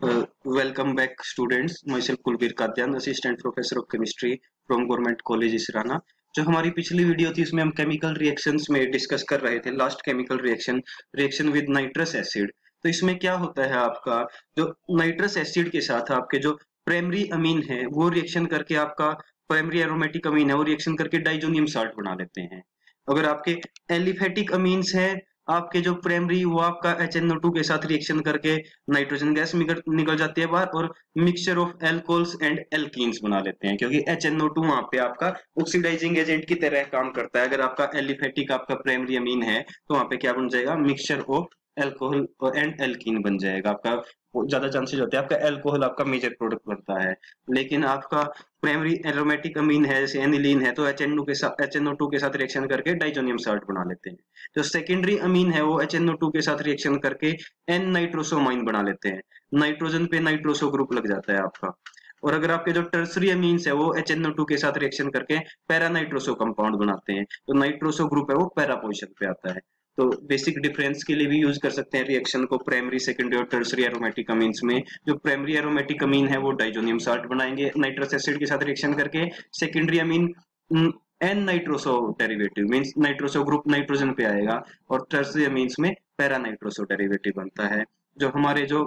Welcome back, students. Myself Kulbir Kadyan, Assistant Professor of Chemistry from Government College Israna. जो हमारी पिछली video थी उसमें हम केमिकल रिएक्शंस में डिस्कस कर रहे थे। Last chemical reaction with nitrous acid. तो इसमें क्या होता है, आपका जो नाइट्रस एसिड के साथ आपके जो प्राइमरी अमीन है वो रिएक्शन करके आपका प्राइमरी एरोमेटिक अमीन है वो रिएक्शन करके डाइजोनियम साल्ट बना लेते हैं। अगर आपके एलिफेटिक अमीन्स है, आपके जो प्राइमरी वो आपका HNO2 के साथ रिएक्शन करके नाइट्रोजन गैस निकल जाती है बाहर और mixture of alcohols and alkenes बना लेते हैं, क्योंकि HNO2 वहां पे आपका ऑक्सीडाइजिंग एजेंट की तरह काम करता है। अगर आपका एलिफेटिक आपका प्राइमरी अमीन है तो वहां पे क्या बन जाएगा, mixture of alcohol and alkene बन जाएगा। आपका ज्यादा चांसेस होते हैं आपका एल्कोहल आपका मेजर प्रोडक्ट बनता है। लेकिन आपका प्राइमरी एरोमेटिक अमीन है जैसे एनिलीन है तो HNO2 के साथ रिएक्शन करके डाइजोनियम साल्ट बना लेते हैं। जो सेकेंडरी अमीन है वो HNO2 के साथ रिएक्शन करके एन नाइट्रोसोमाइन बना लेते हैं। नाइट्रोजन पे नाइट्रोसो ग्रुप लग जाता है आपका। और अगर आपके जो टर्सरी अमीन्स है वो HNO2 के साथ रिएक्शन करके पैरा नाइट्रोसो कंपाउंड बनाते हैं। तो नाइट्रोसो ग्रुप है वो पैरा पोजीशन पे आता है। तो बेसिक डिफरेंस के लिए भी यूज कर सकते हैं रिएक्शन को प्राइमरी, सेकेंडरी और टर्सरी एरोमेटिक अमीन्स में। जो प्राइमरी एरोमेटिक अमीन है वो डाइजोनियम साल्ट बनाएंगे नाइट्रस एसिड के साथ रिएक्शन करके। Secondary amine N nitroso derivative means nitroso group nitrogen पे आएगा और टर्सरी अमीन्स में पैरा नाइट्रोसो डेरिवेटिव बनता है। जो हमारे जो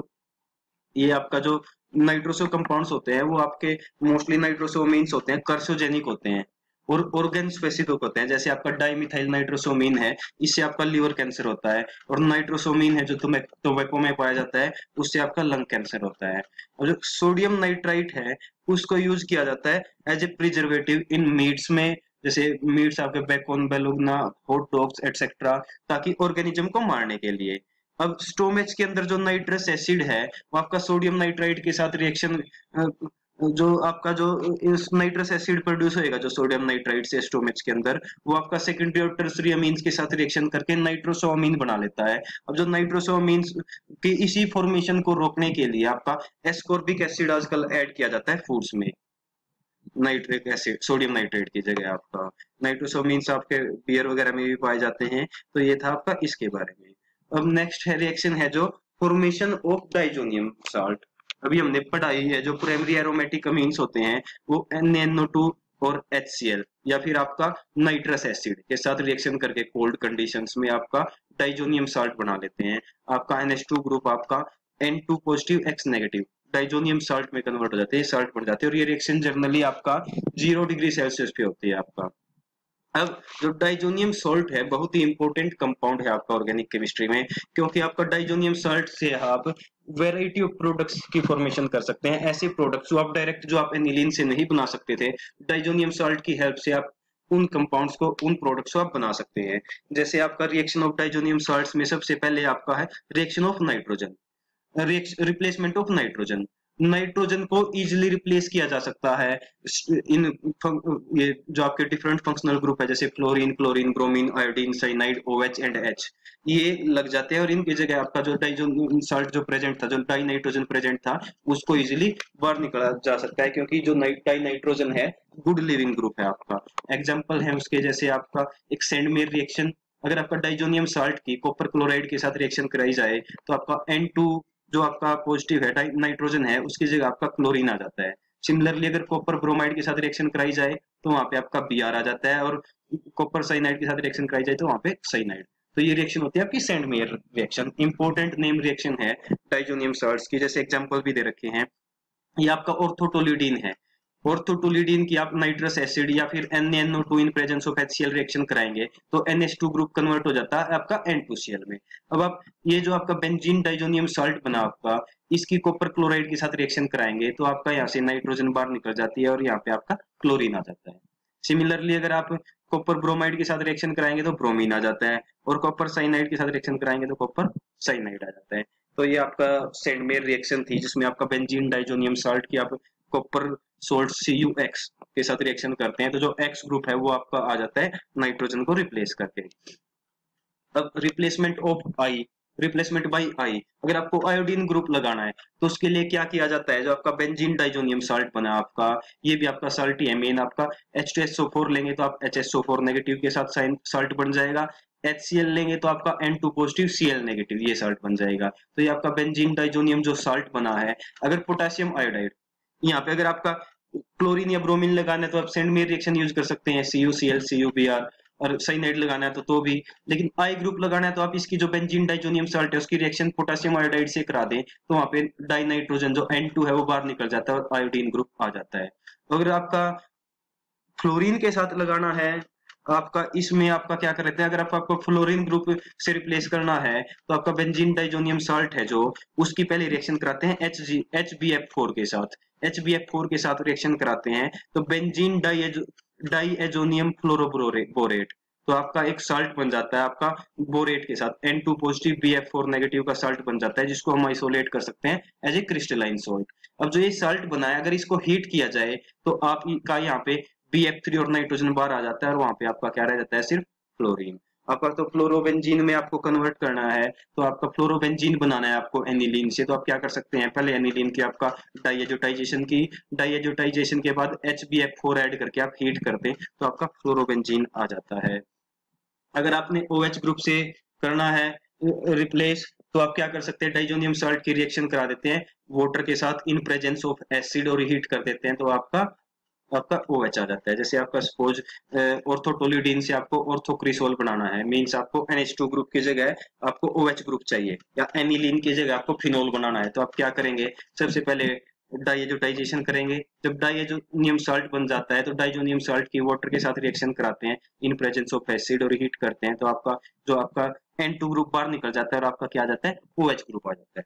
ये आपका जो नाइट्रोसो कंपाउंड्स होते हैं वो आपके मोस्टली नाइट्रोसोमीन्स होते हैं, कर्सोजेनिक होते हैं और ऑर्गन स्पेसिफिक होते हैं। जैसे आपका डाइमिथाइल नाइट्रोसोमीन है, इससे आपका लिवर कैंसर होता है। और नाइट्रोसोमीन है जो टोबैको में पाया जाता है, उससे आपका लंग कैंसर होता है। और जो सोडियम नाइट्राइट है उसको यूज किया जाता है as a preservative in meats में, जैसे मीट्स आपके bacon, bologna, hot dogs etcetera, ताकि ऑर्गेनिज्म को मारने के लिए। अब स्टोमेच के अंदर जो नाइट्रस एसिड है वो आपका सोडियम नाइट्राइट के साथ रिएक्शन, जो आपका जो इस नाइट्रस एसिड प्रोड्यूस होएगा जो सोडियम नाइट्राइट से स्टोमेच के अंदर, वो आपका सेकेंडरी और टर्सरी अमीन्स के साथ रिएक्शन करके नाइट्रोसोअमीन बना लेता है। अब जो नाइट्रोसोअमीन्स की इसी फॉर्मेशन को रोकने के लिए आपका एस्कॉर्बिक एसिड आजकल ऐड किया जाता है फूड्स में, नाइट्रिक एसिड सोडियम नाइट्रेट की जगह। आपका नाइट्रोसोमीन्स आपके बियर वगैरह में भी पाए जाते हैं। तो ये था आपका इसके बारे में। अब नेक्स्ट है रिएक्शन है जो फॉर्मेशन ऑफ डाइजोनियम साल्ट। अभी हमने पढ़ाई है जो प्राइमरी एरोमेटिक अमीन्स होते हैं वो NaNO2 और HCl या फिर आपका नाइट्रस एसिड के साथ रिएक्शन करके कोल्ड कंडीशंस में आपका डाइजोनियम साल्ट बना लेते हैं। आपका NH2 ग्रुप आपका N2 positive X negative diazonium salt में कन्वर्ट हो जाते हैं, साल्ट बन जाते हैं। और ये रिएक्शन जनरली आपका 0 डिग्री सेल्सियस पे होती है आपका। अब जो डाइजोनियम सॉल्ट है बहुत ही इंपॉर्टेंट कंपाउंड है आपका ऑर्गेनिक केमिस्ट्री में, क्योंकि आपका डाइजोनियम सॉल्ट से आप वैरायटी ऑफ प्रोडक्ट्स की फॉर्मेशन कर सकते हैं। ऐसे प्रोडक्ट्स जो आप डायरेक्ट जो आप एनिलीन से नहीं बना सकते थे, डाइजोनियम सॉल्ट की हेल्प से आप उन कंपाउंड्स को, उन प्रोडक्ट्स को आप बना सकते हैं। जैसे आपका रिएक्शन ऑफ डाइजोनियम सॉल्ट्स में सबसे पहले आपका है reaction of nitrogen, replacement of nitrogen. Nitrogen को इजीली रिप्लेस किया जा सकता है इन ये जो आपके डिफरेंट फंक्शनल ग्रुप है जैसे fluorine, chlorine, bromine, iodine, cyanide, OH and H, ये लग जाते हैं और इनकी जगह आपका जो डाइजोनियम साल्ट जो प्रेजेंट था, जो डाई नाइट्रोजन प्रेजेंट था, उसको इजीली बाहर निकाला जा सकता है, क्योंकि जो डाई नाइट्रोजन है गुड लिविंग ग्रुप है आपका। एग्जाम्पल है उसके जैसे आपका एक सेंडमेयर रिएक्शन। अगर आपका डाइजोनियम साल्ट की कॉपर क्लोराइड के साथ रिएक्शन कराई जाए तो आपका N2 जो आपका पॉजिटिव है नाइट्रोजन है उसकी जगह आपका क्लोरीन आ जाता है। सिमिलरली अगर कॉपर ब्रोमाइड के साथ रिएक्शन कराई जाए तो वहां पे आपका Br आ जाता है, और कॉपर साइनाइड के साथ रिएक्शन कराई जाए तो वहां पे साइनाइड। तो ये रिएक्शन होती है आपकी Sandmeyer reaction. Important name reaction है डाइजोनियम सॉल्ट्स की, जैसे एग्जांपल भी दे रखे हैं। ये आपका ऑर्थोटोलिडीन है। ऑर्थोटोलिडीन की आप नाइट्रस एसिड या फिर NaNO2 in presence of HCl reaction कराएंगे तो NH2 ग्रुप कन्वर्ट हो जाता है आपका N2Cl में। अब आप ये जो आपका बेंजीन डाइजोनियम साल्ट बना आपका, इसकी कॉपर क्लोराइड के साथ रिएक्शन कराएंगे तो आपका यहाँ से नाइट्रोजन बाहर निकल जाती है और यहाँ पे आपका क्लोरीन आ जाता है। सिमिलरली अगर आप कॉपर ब्रोमाइड के साथ रिएक्शन कराएंगे तो ब्रोमीन आ जाता है, और कॉपर साइनाइड के साथ रिएक्शन कराएंगे तो कॉपर साइनाइड आ जाता है। तो ये आपका सेंडमेयर रिएक्शन थी जिसमें आपका बेंजीन डाइजोनियम साल्ट की आप कॉपर सोल्ट CuX के साथ रिएक्शन करते हैं तो जो X ग्रुप है वो आपका आ जाता है नाइट्रोजन को रिप्लेस करके। अब replacement of I, replacement by I, अगर आपको आयोडीन ग्रुप लगाना है तो उसके लिए क्या किया जाता है, जो आपका बेंजीन डाइजोनियम साल्ट बना आपका, ये भी आपका साल्ट ही है मेन। आपका H2SO4 लेंगे तो आप HSO4 नेगेटिव के साथ साल्ट बन जाएगा। HCl लेंगे तो आपका N2 पॉजिटिव Cl नेगेटिव ये साल्ट बन जाएगा। तो ये आपका बेंजीन डाइजोनियम जो साल्ट बना है। अगर पोटेशियम आयोडाइड, यहाँ पे अगर आपका क्लोरीन या ब्रोमीन लगाना है तो आप सेंड मेयर रिएक्शन यूज कर सकते हैं, CuCl CuBr, और साइनाइड लगाना है तो भी। लेकिन आई ग्रुप लगाना है तो आप इसकी जो बेंजीन डाइजोनियम साल्ट है उसकी रिएक्शन पोटेशियम आयोडाइड से करा दें तो वहां पे डाइनाइट्रोजन जो N2 है वो बाहर निकल जाता है और आयोडीन ग्रुप आ जाता है। अगर आपका फ्लोरीन के साथ लगाना है आपका, इसमें आपका क्या कर लेते हैं, अगर आपको फ्लोरीन ग्रुप से रिप्लेस करना है तो आपका बेंजीन डाइजोनियम साल्ट है जो, उसकी पहले रिएक्शन कराते हैं HbF4 के साथ। HbF4 के साथ रिएक्शन कराते हैं तो बेंजीन डाइएजोनियम फ्लोरोबोरेट, तो आपका एक साल्ट बन जाता है आपका बोरेट के साथ, N2 पॉजिटिव BF4 नेगेटिव का साल्ट बन जाता है, जिसको हम आइसोलेट कर सकते हैं एज ए क्रिस्टलाइन सॉल्ट। अब जो ये साल्ट बना है अगर इसको हीट किया जाए तो आपका यहाँ पे BF3 और नाइट्रोजन बाहर आ जाता है और वहां पे आपका क्या रह जाता है, सिर्फ फ्लोरीन। आपका तो फ्लोरोबेंजीन में आपको कन्वर्ट करना है तो आपका फ्लोरोबेंजीन बनाना है आपको एनिलीन से, तो आप क्या कर सकते हैं, पहले एनिलीन की आपका डाइएजोटाइजेशन की, डाइएजोटाइजेशन के बाद HbF4 ऐड करके आप हीट कर दें तो आपका फ्लोरोबेंजीन आ जाता है। अगर आपने OH ग्रुप से करना है रिप्लेस तो आप क्या कर सकते हैं, डाइजोनियम साल्ट की रिएक्शन करा देते हैं वाटर के साथ इन प्रेजेंस ऑफ एसिड और हीट कर देते हैं तो आपका OH आ जाता है। जैसे आपका सपोज ऑर्थोटोल्यूडीन से आपको ऑर्थोक्रिसोल बनाना है, मींस आपको NH2 ग्रुप की जगह आपको OH ग्रुप चाहिए, या एनिलीन की जगह आपको फिनोल बनाना है तो आप क्या करेंगे, सबसे पहले डाइएजोटाइजेशन करेंगे। जब डाइएजोनियम साल्ट बन जाता है तो डाइजोनियम साल्ट की वाटर के साथ रिएक्शन कराते हैं इन प्रेजेंस ऑफ एसिड और हीट करते हैं तो आपका N2 ग्रुप बाहर निकल जाता है और आपका क्या आ जाता है, OH ग्रुप आ जाता है।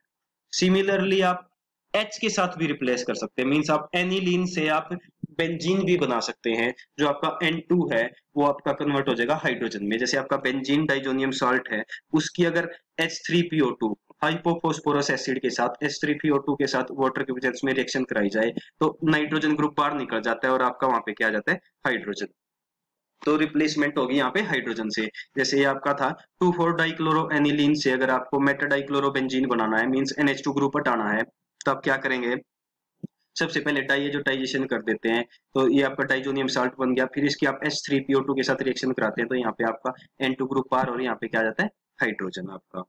सिमिलरली आप H के साथ भी रिप्लेस कर सकते हैं, मींस आप एनिलीन से आप बेंजीन भी बना सकते हैं, जो आपका N2 है वो आपका कन्वर्ट हो जाएगा हाइड्रोजन में। जैसे आपका बेंजीन डाइजोनियम साल्ट है उसकी अगर H3PO2 हाइपोफॉस्फोरस एसिड के साथ H3PO2 के साथ वाटर के प्रेजेंस में रिएक्शन कराई जाए तो नाइट्रोजन ग्रुप बाहर निकल जाता है और आपका वहां पे क्या आ जाता है, हाइड्रोजन। तो रिप्लेसमेंट होगी यहाँ पे हाइड्रोजन से। जैसे ये आपका था 2,4 डाइक्लोरो एनिलीन से अगर आपको मेटा डाइक्लोरोबेंजीन बनाना है, मींस NH2 ग्रुप हटाना है तो आप क्या करेंगे, सबसे पहले डाइएजोटाइजेशन कर देते हैं तो ये आपका डाइजोनियम साल्ट बन गया, फिर इसकी आप H3PO2 के साथ रिएक्शन कराते हैं तो यहाँ पे आपका N2 ग्रुप बाहर और यहाँ पे क्या आ जाता है, हाइड्रोजन आपका।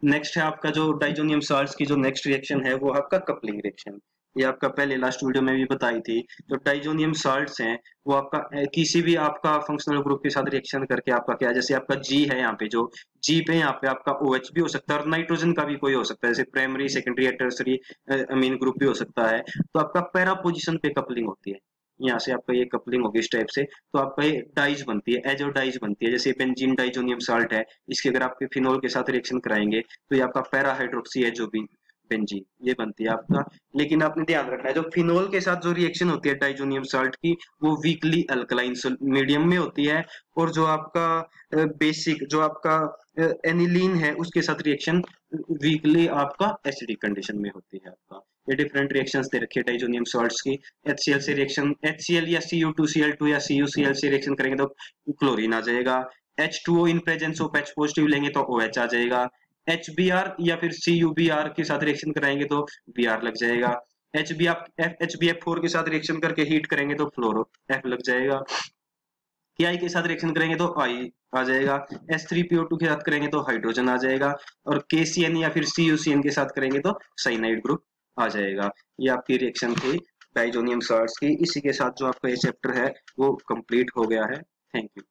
नेक्स्ट है आपका जो डाइजोनियम साल्ट्स की जो नेक्स्ट रिएक्शन है वो आपका कपलिंग रिएक्शन। ये आपका पहले लास्ट वीडियो में भी बताई थी। जो डाइजोनियम साल्ट्स हैं वो आपका किसी भी आपका फंक्शनल ग्रुप के साथ रिएक्शन करके आपका क्या, जैसे आपका G है यहाँ पे, जो G पे यहाँ पे आपका OH भी हो सकता है और नाइट्रोजन का भी कोई हो सकता है, जैसे प्राइमरी सेकेंडरी या टर्सरी अमीन ग्रुप भी हो सकता है। तो आपका पैरा पोजिशन पे कपलिंग होती है, यहाँ से आपका ये कपलिंग होगी इस टाइप से, तो आपका ये डाइज बनती है, एजो डाइज बनती है। जैसे बेंजीन डाइजोनियम साल्ट है, इसके अगर आपके फिनोल के साथ रिएक्शन कराएंगे तो ये आपका पैरा हाइड्रोक्सी है जो भी बेंजीन ये बनती है आपका। लेकिन आपने ध्यान रखना है जो फिनोल के साथ जो रिएक्शन होती है डाइजोनियम साल्ट की वो वीकली अल्कलाइन मीडियम में होती है, और जो आपका बेसिक जो आपका एनिलीन है उसके साथ रिएक्शन वीकली आपका एसिडिक कंडीशन में होती है आपका। ये डिफरेंट रिएक्शंस दे रखे डाइजोनियम सॉल्ट्स की। HCl से रिएक्शन, HCl या Cu2Cl2 या CuCl से रिएक्शन करेंगे तो क्लोरीन आ जाएगा। H2O in presence of H positive लेंगे तो OH आ जाएगा। HBr या फिर CuBr के साथ रिएक्शन कराएंगे तो Br लग जाएगा। HbF4 के साथ रिएक्शन करके हीट करेंगे तो फ्लोरो F लग जाएगा। Ki के साथ रिएक्शन करेंगे तो I आ जाएगा। H3PO2 के साथ करेंगे तो हाइड्रोजन आ जाएगा, और KCN या फिर CuCN के साथ करेंगे तो साइनाइड ग्रुप आ जाएगा। ये आपकी रिएक्शन थी डाइजोनियम साल्ट्स की। इसी के साथ जो आपका ये चैप्टर है वो कंप्लीट हो गया है। Thank you.